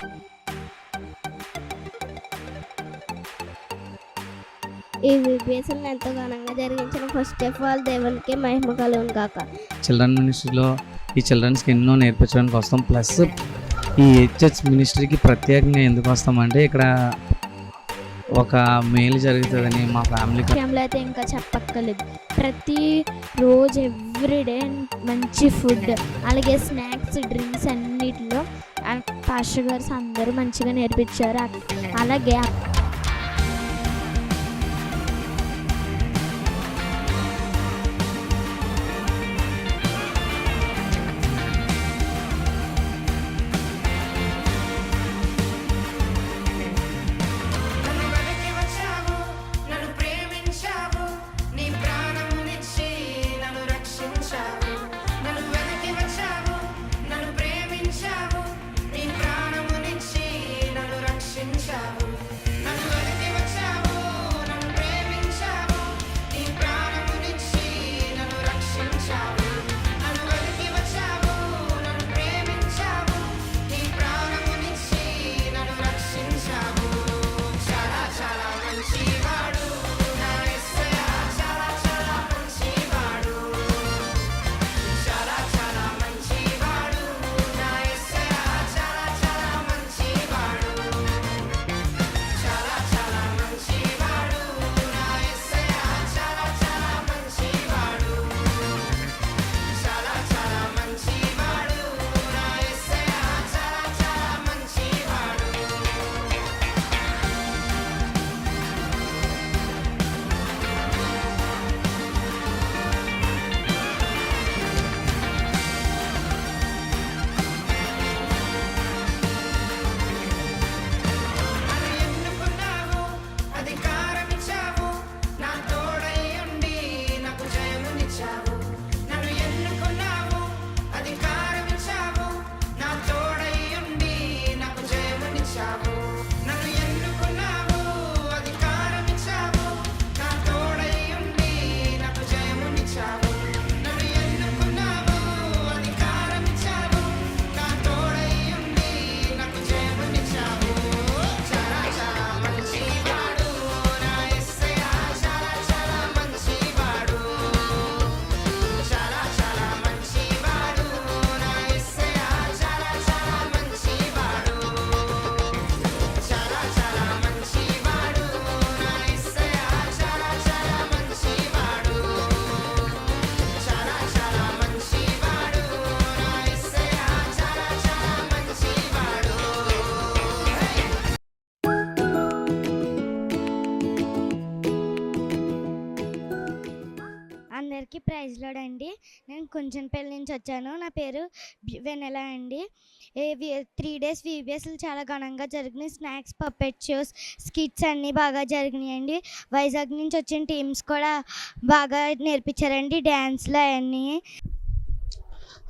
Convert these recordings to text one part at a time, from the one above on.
ఈ విభేసనను ఎంతో ఘనంగా జరిగించిన ఫస్ట్ ఆఫ్ ఆల్ దేవునికి మహిమ కలుగును గాక. చిల్డ్రన్ మినిస్ట్రీలో ఈ చిల్డ్రన్స్కి ఎన్నో నేర్పించడానికి వస్తాం. ప్లస్ ఈ హెచ్హెచ్ మినిస్ట్రీకి ప్రత్యేకంగా ఎందుకు వస్తామంటే ఇక్కడ ఒక మేలు జరుగుతుందని మా ఫ్యామిలీకి. విషయంలో అయితే ఇంకా చెప్పక్కర్లేదు. ప్రతి రోజు ఎవ్రీడే మంచి ఫుడ్, అలాగే స్నాక్స్, డ్రింక్స్ అన్నిటిలో పాస్టర్ గారు అందరూ మంచిగా నేర్పించారు. అలాగే అందరికీ ప్రైజ్ లార్డ్ అండి. నేను కుంచనపల్లి నుంచి వచ్చాను. నా పేరు వెనెల అండి. 3 days VBSలు చాలా ఘనంగా జరిగినాయి. స్నాక్స్, పప్పెట్ షోస్, స్కిట్స్ అన్నీ బాగా జరిగినాయండి. వైజాగ్ నుంచి వచ్చిన టీమ్స్ కూడా బాగా నేర్పించారండి డ్యాన్స్లు అవన్నీ.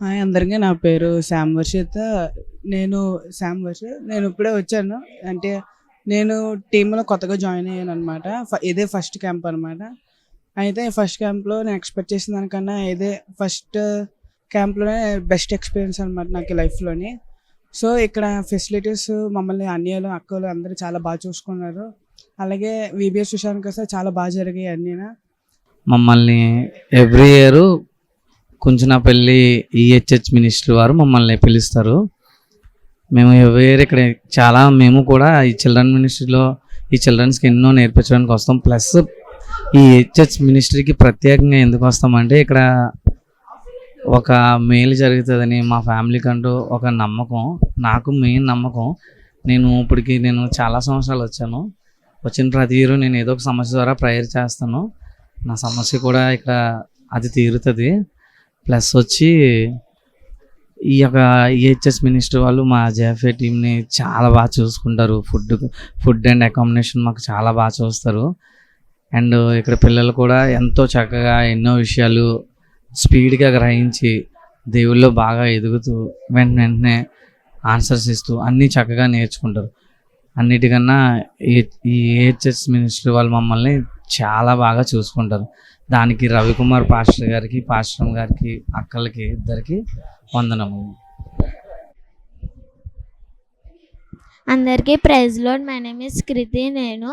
హాయ్ అందరికీ, నా పేరు శామ్ వర్షిత్. నేను ఇప్పుడే వచ్చాను. అంటే నేను టీంలో కొత్తగా జాయిన్ అయ్యాను అనమాట. ఇదే ఫస్ట్ క్యాంప్ అనమాట. అయితే ఫస్ట్ క్యాంప్లో నేను ఎక్స్పెక్ట్ చేసిన దానికన్నా ఇదే ఫస్ట్ క్యాంప్లోనే బెస్ట్ ఎక్స్పీరియన్స్ అనమాట నాకు లైఫ్లోని. సో ఇక్కడ ఫెసిలిటీస్ మమ్మల్ని అన్నయ్యలు, అక్కలు అందరూ చాలా బాగా చూసుకున్నారు. అలాగే VBS విషయానికి వస్తే చాలా బాగా జరిగాయి అన్నీ. మమ్మల్ని ఎవ్రీ ఇయర్ కుంచనపల్లి ఈహెచ్హెచ్ మినిస్ట్రీ వారు మమ్మల్ని పిలుస్తారు. మేము ఎవ్రీ ఇయర్ ఇక్కడ మేము కూడా ఈ చిల్డ్రన్ మినిస్ట్రీలో ఈ చిల్డ్రన్స్కి ఎన్నో నేర్పించడానికి వస్తాం. ప్లస్ ఈ హెచ్హెచ్ మినిస్ట్రీకి ప్రత్యేకంగా ఎందుకు వస్తామంటే ఇక్కడ ఒక మేలు జరుగుతుందని మా ఫ్యామిలీకి అంటూ ఒక నమ్మకం. నాకు మెయిన్ నమ్మకం. నేను చాలా సంవత్సరాలు వచ్చిన ప్రతి ఇయర్ నేను ఏదో ఒక సమస్య ద్వారా ప్రేయర్ చేస్తాను. నా సమస్య కూడా ఇక్కడ అది తీరుతుంది. ప్లస్ వచ్చి ఈ యొక్క ఈహెచ్ఎస్ మినిస్ట్రీ వాళ్ళు మా జేఎఫ్ఏ టీంని చాలా బాగా చూసుకుంటారు. ఫుడ్ అండ్ అకామిడేషన్ మాకు చాలా బాగా చూస్తారు. అండ్ ఇక్కడ పిల్లలు కూడా ఎంతో చక్కగా ఎన్నో విషయాలు స్పీడ్గా గ్రహించి దేవుళ్ళో బాగా ఎదుగుతూ వెంటనే ఆన్సర్స్ ఇస్తూ అన్నీ చక్కగా నేర్చుకుంటారు. అన్నిటికన్నా ఈ ఈహెచ్ఎస్ మినిస్ట్రీ వాళ్ళు మమ్మల్ని చాలా బాగా చూసుకుంటారు. దానికి రవికుమార్ పాస్టర్ గారికి, పాస్టర్ గారికి, అక్కలకి ఇద్దరికి వందనము. అందరికీ praise lord. My name is Kriti. నేను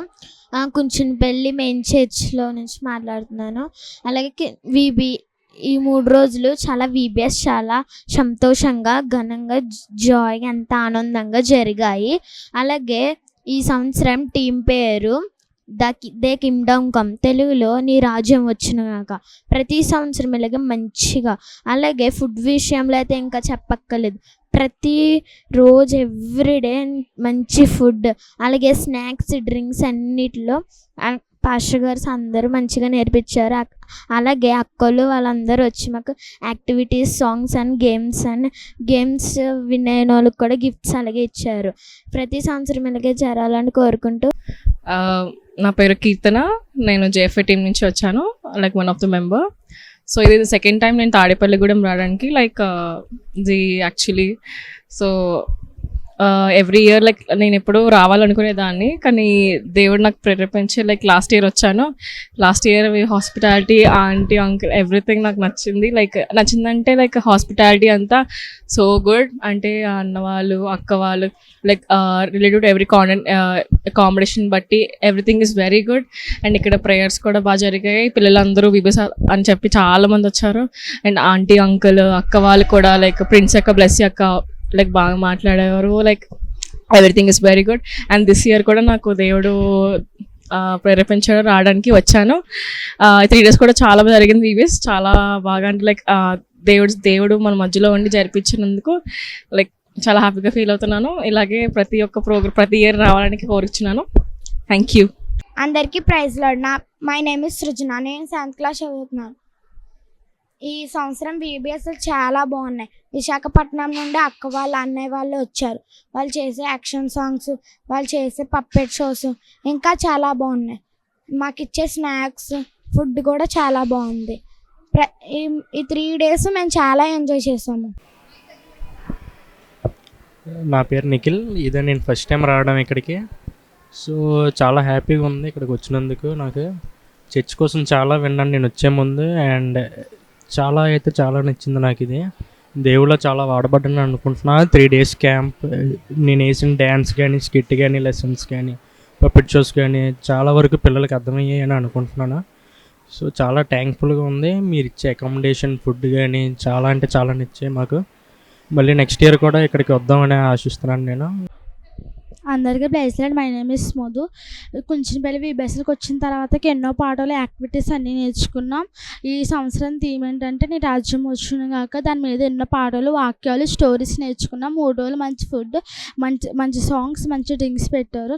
కుంచునపల్లి మెయిన్ చర్చ్లో నుంచి మాట్లాడుతున్నాను. అలాగే విబి ఈ 3 రోజులు చాలా విబిఎస్ చాలా సంతోషంగా ఘనంగా జాయ్గా ఎంత ఆనందంగా జరిగాయి. అలాగే ఈ సంవత్సరం టీం పేరు దే కింగ్డమ్ కమ్, తెలుగులో నీ రాజ్యం వచ్చినాక. ప్రతి సంవత్సరం ఇలాగే మంచిగా. అలాగే ఫుడ్ విషయంలో అయితే ఇంకా చెప్పక్కర్లేదు, ప్రతి రోజు ఎవ్రీడే మంచి ఫుడ్, అలాగే స్నాక్స్ డ్రింక్స్ అన్నిటిలో పాస్టర్ గారు అందరూ మంచిగా నేర్పించారు. అలాగే అక్కలు వాళ్ళందరూ వచ్చి మాకు activities, songs and games win అయిన వాళ్ళకి కూడా గిఫ్ట్స్ అలాగే ఇచ్చారు. ప్రతి సంవత్సరం ఇలాగే జరగాలని కోరుకుంటూ. నా పేరు కీర్తన. నేను జేఎఫ్ఏ టీం నుంచి వచ్చాను, like one of the member. So ఇది సెకండ్ టైం నేను తాడేపల్లిగూడెం రావడానికి. Like the actually so every year like నేను ఎప్పుడూ రావాలనుకునేదాన్ని, కానీ దేవుడు నాకు ప్రేరేపించి లైక్ లాస్ట్ ఇయర్ వచ్చాను. Last year hospitality, aunty uncle everything నాకు నచ్చింది. లైక్ నచ్చిందంటే లైక్ హాస్పిటాలిటీ అంతా సో గుడ్. అంటే అన్న వాళ్ళు, అక్క వాళ్ళు, like related to every accommodation బట్టి everything is very good. And ఇక్కడ ప్రేయర్స్ కూడా బాగా జరిగాయి. పిల్లలందరూ విబిఎస్ అని చెప్పి చాలామంది వచ్చారు. అండ్ ఆంటీ అంకుల్, అక్క వాళ్ళు కూడా లైక్ ప్రిన్స్ అక్క, బ్లెస్సీ అక్క లైక్ బాగా మాట్లాడేవారు. Like everything is very good. And this year కూడా నాకు దేవుడు ప్రేరేపించాడు, రావడానికి వచ్చాను. 3 days కూడా చాలా బాగా జరిగింది విబిఎస్, చాలా బాగా. అంటే లైక్ దేవుడు మన మధ్యలో ఉండి జరిపించినందుకు లైక్ చాలా హ్యాపీగా ఫీల్ అవుతున్నాను. ఇలాగే ప్రతి ఒక్క ప్రతి ఇయర్ రావడానికి కోరుచున్నాను. Thank you. అందరికీ praise lord. My name is Srujana. నేను 7th క్లాస్ చదువుతున్నాను. ఈ సంవత్సరం విబిఎస్ చాలా బాగున్నాయి. విశాఖపట్నం నుండి అక్క వాళ్ళు, అన్నయ్య వాళ్ళు వచ్చారు. వాళ్ళు చేసే యాక్షన్ సాంగ్స్, వాళ్ళు చేసే పప్పెట్ షోస్ ఇంకా చాలా బాగున్నాయి. మాకు ఇచ్చే స్నాక్స్, ఫుడ్ కూడా చాలా బాగుంది. ఈ 3 days మేము చాలా ఎంజాయ్ చేసాము. నా పేరు నిఖిల్. ఇదే నేను ఫస్ట్ టైం రావడం ఇక్కడికి. సో చాలా హ్యాపీగా ఉంది ఇక్కడికి వచ్చినందుకు. నాకు చర్చ్ కోసం చాలా విన్నాను నేను వచ్చే ముందు, అండ్ చాలా నచ్చింది నాకు. ఇది దేవుళ్ళో చాలా వాడబడ్డాను అనుకుంటున్నా. 3 days క్యాంప్, నేను వేసిన డ్యాన్స్ కానీ, స్కిట్ కానీ, లెసన్స్ కానీ, పప్పెట్ షోస్ కానీ చాలా వరకు పిల్లలకి అర్థమయ్యాయి అని అనుకుంటున్నాను. సో చాలా థ్యాంక్ఫుల్గా ఉంది. మీరు ఇచ్చే అకామిడేషన్, ఫుడ్ కానీ చాలా అంటే చాలా నచ్చాయి మాకు. మళ్ళీ నెక్స్ట్ ఇయర్ కూడా ఇక్కడికి వద్దామని ఆశిస్తున్నాను నేను. అందరికీ praise lord. My name is Madhu. Kunchanapalli విబిఎస్కి వచ్చిన తర్వాత ఎన్నో పాటలు, యాక్టివిటీస్ అన్నీ నేర్చుకున్నాం. ఈ సంవత్సరం థీమ్ ఏంటంటే నీ రాజ్యం వచ్చును కాక. దాని మీద ఎన్నో పాటలు, వాక్యాలు, స్టోరీస్ నేర్చుకున్నాం. 3 రోజులు మంచి ఫుడ్, మంచి సాంగ్స్, మంచి డ్రింక్స్ పెట్టారు.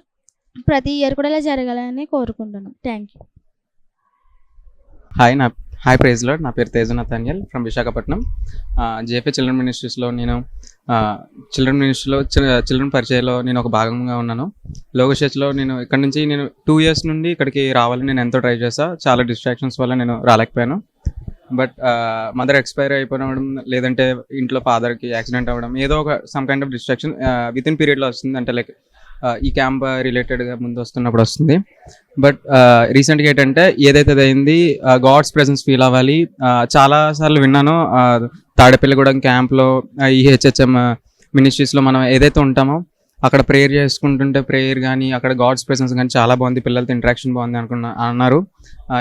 ప్రతి ఇయర్ కూడా ఇలా జరగాలని కోరుకుంటున్నాం. Thank you. Hi praise lord. నా పేరు Teju Nathaniel from Visakhapatnam. JFA children మినిస్ట్రీస్లో నేను చిల్డ్రన్ పరిచయలో నేను ఒక భాగంగా ఉన్నాను. లోగోస్ చర్చ్లో నేను ఇక్కడ నుంచి 2 years నుండి ఇక్కడికి రావాలని నేను ఎంతో ట్రై చేశాను. చాలా డిస్ట్రాక్షన్స్ వల్ల నేను రాలేకపోయాను. బట్ మదర్ ఎక్స్పైర్ అయిపోవడం, లేదంటే ఇంట్లో ఫాదర్కి యాక్సిడెంట్ అవ్వడం, ఏదో ఒక some kind of distraction with in పీరియడ్లో వస్తుంది. అంటే లైక్ ఈ క్యాంప్ రిలేటెడ్గా ముందు వస్తున్నప్పుడు వస్తుంది. బట్ రీసెంట్గా ఏంటంటే ఏదైతే అయింది, గాడ్స్ ప్రెసెన్స్ ఫీల్ అవ్వాలి. చాలాసార్లు విన్నాను తాడేపల్లిగూడెం క్యాంప్లో, ఈహెచ్హెచ్ఎం మినిస్ట్రీస్లో మనం ఏదైతే ఉంటామో అక్కడ ప్రేయర్ చేసుకుంటుంటే ప్రేయర్ కానీ, అక్కడ గాడ్స్ ప్రెసెన్స్ కానీ చాలా బాగుంది, పిల్లలతో ఇంటరాక్షన్ బాగుంది అన్నారు.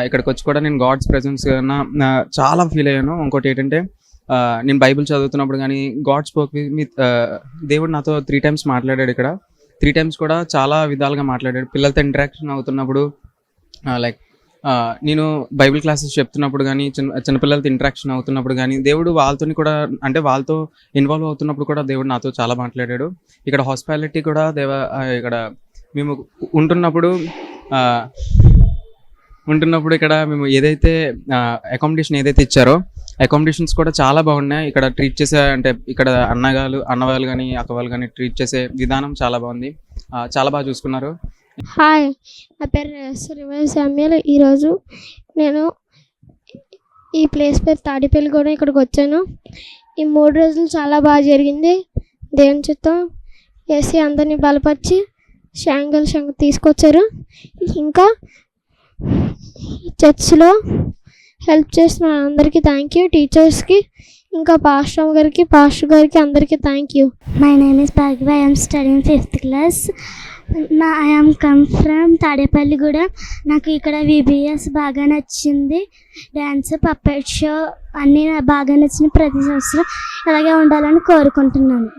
ఇక్కడికి వచ్చి కూడా నేను గాడ్స్ ప్రెసెన్స్ చాలా ఫీల్ అయ్యాను. ఇంకోటి ఏంటంటే నేను బైబిల్ చదువుతున్నప్పుడు కానీ గాడ్ స్పోక్ విత్ దేవుడు నాతో 3 times మాట్లాడాడు. ఇక్కడ 3 times కూడా చాలా విధాలుగా మాట్లాడాడు. పిల్లలతో ఇంటరాక్షన్ అవుతున్నప్పుడు, లైక్ నేను బైబిల్ క్లాసెస్ చెప్తున్నప్పుడు కానీ, చిన్నపిల్లలతో ఇంటరాక్షన్ అవుతున్నప్పుడు కానీ, దేవుడు వాళ్ళతో కూడా, అంటే వాళ్ళతో ఇన్వాల్వ్ అవుతున్నప్పుడు కూడా దేవుడు నాతో చాలా మాట్లాడాడు. ఇక్కడ హాస్పిటాలిటీ కూడా ఇక్కడ మేము ఉంటున్నప్పుడు ఇక్కడ మేము ఏదైతే అకామిడేషన్ ఏదైతే ఇచ్చారో అకామిడేషన్స్ కూడా చాలా బాగున్నాయి. ఇక్కడ ట్రీట్ చేసే, అంటే ఇక్కడ అన్నవాళ్ళు కానీ, అక్కవాళ్ళు కానీ ట్రీట్ చేసే విధానం చాలా బాగుంది. చాలా బాగా చూసుకున్నారు. హాయ్, నా పేరు శ్రీమతి శామ్యుల్. ఈరోజు నేను ఈ ప్లేస్ పేరు తాడేపల్లిగూడెం ఇక్కడికి వచ్చాను. ఈ 3 రోజులు చాలా బాగా జరిగింది. దేవుని చిత్తం వేసి అందరినీ బలపరిచి శంఖ తీసుకొచ్చారు. ఇంకా చర్చ్లో హెల్ప్ చేసిన అందరికీ థ్యాంక్ యూ. టీచర్స్కి ఇంకా పాస్టర్ గారికి అందరికీ thank you. My name is Bhargavi. I am studying 5th class. I am come from Tadepalligudem. నాకు ఇక్కడ VBS బాగా నచ్చింది. డ్యాన్స్, పప్పెట్ షో అన్నీ బాగా నచ్చిన ప్రతి సంవత్సరం ఇలాగే ఉండాలని కోరుకుంటున్నాను.